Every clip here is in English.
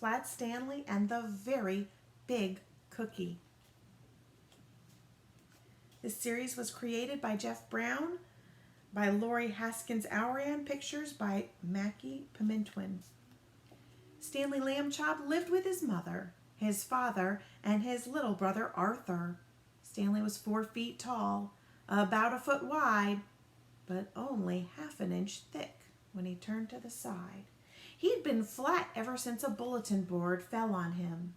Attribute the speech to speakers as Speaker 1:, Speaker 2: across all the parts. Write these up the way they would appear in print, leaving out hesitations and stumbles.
Speaker 1: Flat Stanley and the Very Big Cookie. This series was created by Jeff Brown, by Lori Haskins Auran, pictures by Mackie Pimentwin. Stanley Lambchop lived with his mother, his father, and his little brother Arthur. Stanley was 4 feet tall, about a foot wide, but only half an inch thick when he turned to the side. He'd been flat ever since a bulletin board fell on him.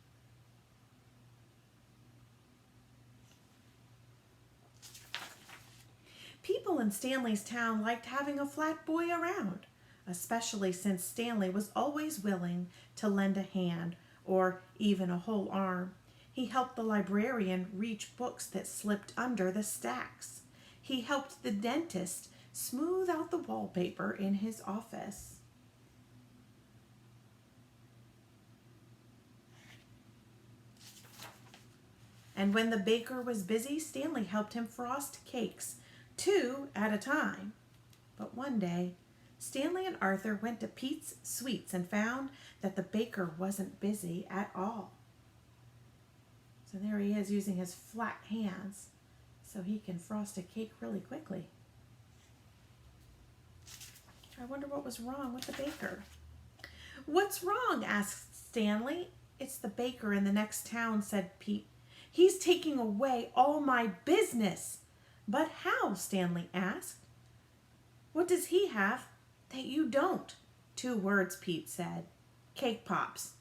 Speaker 1: People in Stanley's town liked having a flat boy around, especially since Stanley was always willing to lend a hand or even a whole arm. He helped the librarian reach books that slipped under the stacks. He helped the dentist smooth out the wallpaper in his office. And when the baker was busy, Stanley helped him frost cakes, 2 at a time. But one day, Stanley and Arthur went to Pete's Sweets and found that the baker wasn't busy at all. So there he is using his flat hands so he can frost a cake really quickly. I wonder what was wrong with the baker. "What's wrong?" asked Stanley. "It's the baker in the next town," said Pete. "He's taking away all my business." "But how?" Stanley asked. "What does he have that you don't?" 2 words, Pete said. "Cake pops."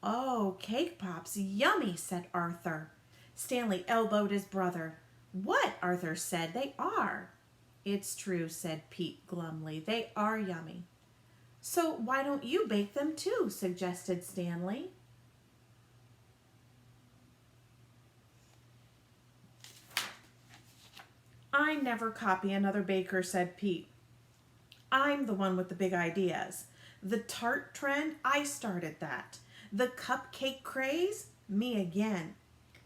Speaker 1: "Oh, cake pops, yummy," said Arthur. Stanley elbowed his brother. "What?" Arthur said. "They are." "It's true," said Pete glumly. "They are yummy." "So why don't you bake them too?" suggested Stanley. "I never copy another baker," said Pete. "I'm the one with the big ideas. The tart trend, I started that. The cupcake craze, me again."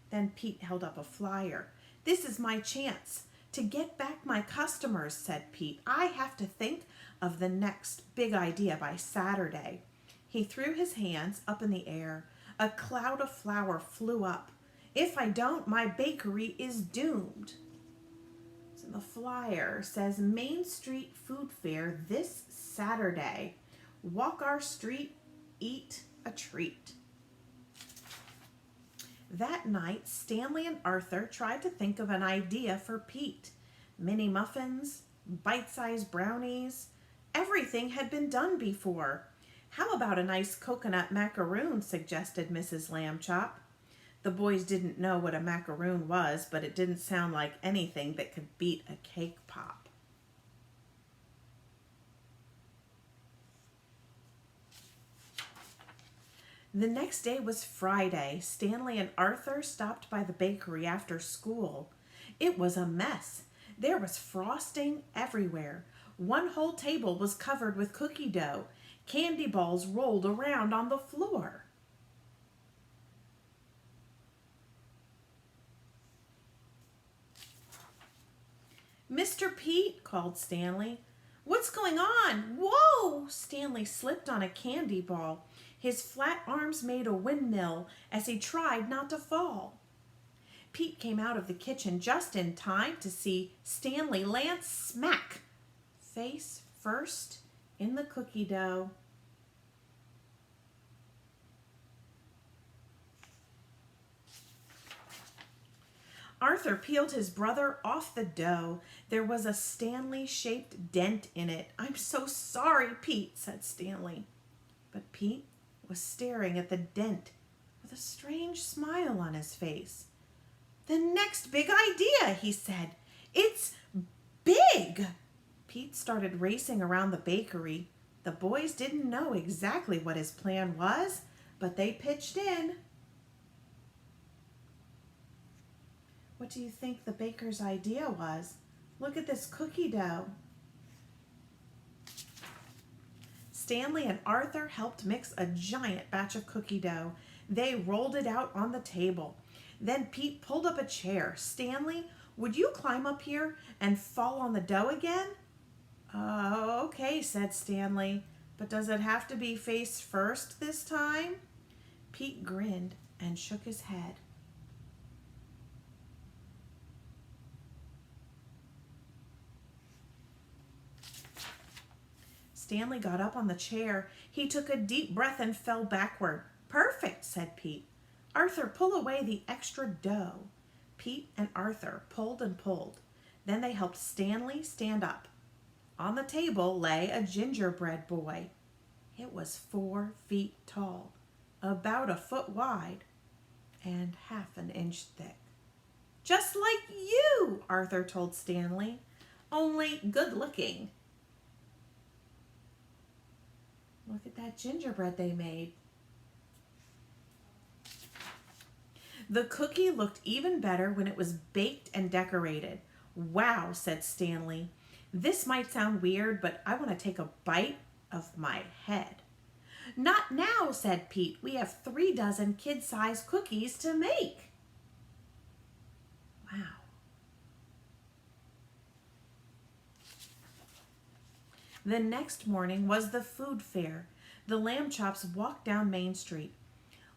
Speaker 1: Then Pete held up a flyer. "This is my chance to get back my customers," said Pete. "I have to think of the next big idea by Saturday." He threw his hands up in the air. A cloud of flour flew up. "If I don't, my bakery is doomed." So the flyer says Main Street Food Fair this Saturday. Walk our street, eat a treat. That night, Stanley and Arthur tried to think of an idea for Pete. Mini muffins, bite-sized brownies, everything had been done before. "How about a nice coconut macaroon?" suggested Mrs. Lambchop. The boys didn't know what a macaroon was, but it didn't sound like anything that could beat a cake pop. The next day was Friday. Stanley and Arthur stopped by the bakery after school. It was a mess. There was frosting everywhere. One whole table was covered with cookie dough. Candy balls rolled around on the floor. "Mr. Pete," called Stanley. "What's going on? Whoa!" Stanley slipped on a candy ball. His flat arms made a windmill as he tried not to fall. Pete came out of the kitchen just in time to see Stanley land smack, face first, in the cookie dough. Arthur peeled his brother off the dough. There was a Stanley-shaped dent in it. "I'm so sorry, Pete," said Stanley. But Pete was staring at the dent with a strange smile on his face. "The next big idea," he said. "It's big." Pete started racing around the bakery. The boys didn't know exactly what his plan was, but they pitched in. What do you think the baker's idea was? Look at this cookie dough. Stanley and Arthur helped mix a giant batch of cookie dough. They rolled it out on the table. Then Pete pulled up a chair. "Stanley, would you climb up here and fall on the dough again?" Okay," said Stanley. "But does it have to be face first this time?" Pete grinned and shook his head. Stanley got up on the chair. He took a deep breath and fell backward. Perfect, said Pete. Arthur, pull away the extra dough. Pete and Arthur pulled and pulled. Then they helped Stanley stand up. On the table lay a gingerbread boy. It was 4 feet tall, about a foot wide, and half an inch thick. Just like you, Arthur told Stanley, only good looking. Look at that gingerbread they made. The cookie looked even better when it was baked and decorated. Wow, said Stanley. This might sound weird, but I want to take a bite of my head. Not now, said Pete. We have 3 dozen kid-sized cookies to make. Wow. The next morning was the food fair. The Lamb Chops walked down Main Street.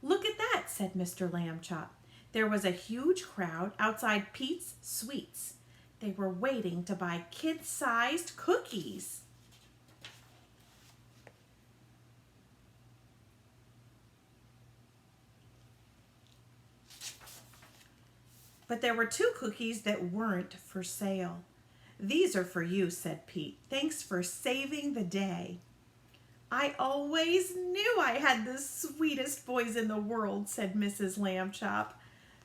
Speaker 1: Look at that, said Mr. Lamb Chop. There was a huge crowd outside Pete's Sweets. They were waiting to buy kid-sized cookies. But there were 2 cookies that weren't for sale. These are for you, said Pete. Thanks for saving the day. I always knew I had the sweetest boys in the world, said Mrs. Lamb Chop.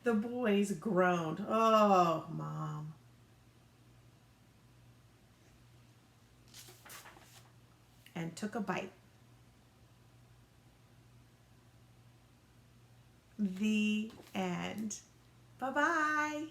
Speaker 1: The boys groaned. Oh, Mom. And took a bite. The end. Bye-bye.